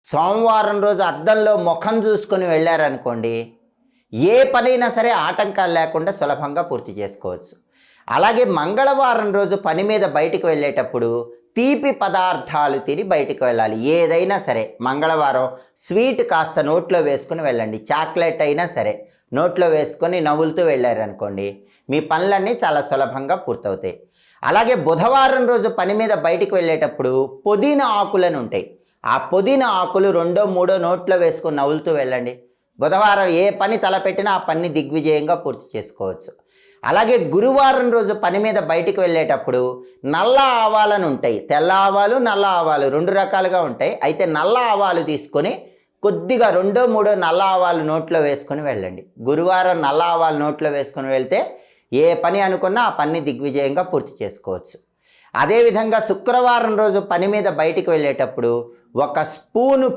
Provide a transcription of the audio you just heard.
సోమవారం రోజు అద్దంలో ముఖం చూసుకొని వెళ్ళారనుకోండి, ఏ పనైనా సరే ఆటంకాలు లేకుండా సులభంగా పూర్తి చేసుకోవచ్చు. అలాగే మంగళవారం రోజు పని మీద బయటికి వెళ్ళేటప్పుడు తీపి పదార్థాలు తిని బయటికి వెళ్ళాలి. ఏదైనా సరే మంగళవారం స్వీట్ కాస్త నోట్లో వేసుకొని వెళ్ళండి. చాక్లెట్ అయినా సరే నోట్లో వేసుకొని నవ్వులుతూ వెళ్ళారనుకోండి, మీ పనులన్నీ చాలా సులభంగా పూర్తవుతాయి. అలాగే బుధవారం రోజు పని మీద బయటికి వెళ్ళేటప్పుడు పుదీనా ఆకులను ఉంటాయి. ఆ పుదీనా ఆకులు రెండో మూడో నోట్లో వేసుకొని నవ్వులుతూ వెళ్ళండి. బుధవారం ఏ పని తలపెట్టినా ఆ పని దిగ్విజయంగా పూర్తి చేసుకోవచ్చు. అలాగే గురువారం రోజు పని మీద బయటికి వెళ్ళేటప్పుడు నల్ల ఆవాలను ఉంటాయి. తెల్ల ఆవాలు, నల్ల ఆవాలు 2 రకాలుగా ఉంటాయి. అయితే నల్ల ఆవాలు తీసుకొని కొద్దిగా రెండో మూడో నల్ల ఆవాలు నోట్లో వేసుకొని వెళ్ళండి. గురువారం నల్ల ఆవాలు నోట్లో వేసుకొని వెళ్తే ఏ పని అనుకున్నా ఆ పని దిగ్విజయంగా పూర్తి చేసుకోవచ్చు. అదేవిధంగా శుక్రవారం రోజు పని మీద బయటికి వెళ్ళేటప్పుడు 1 స్పూను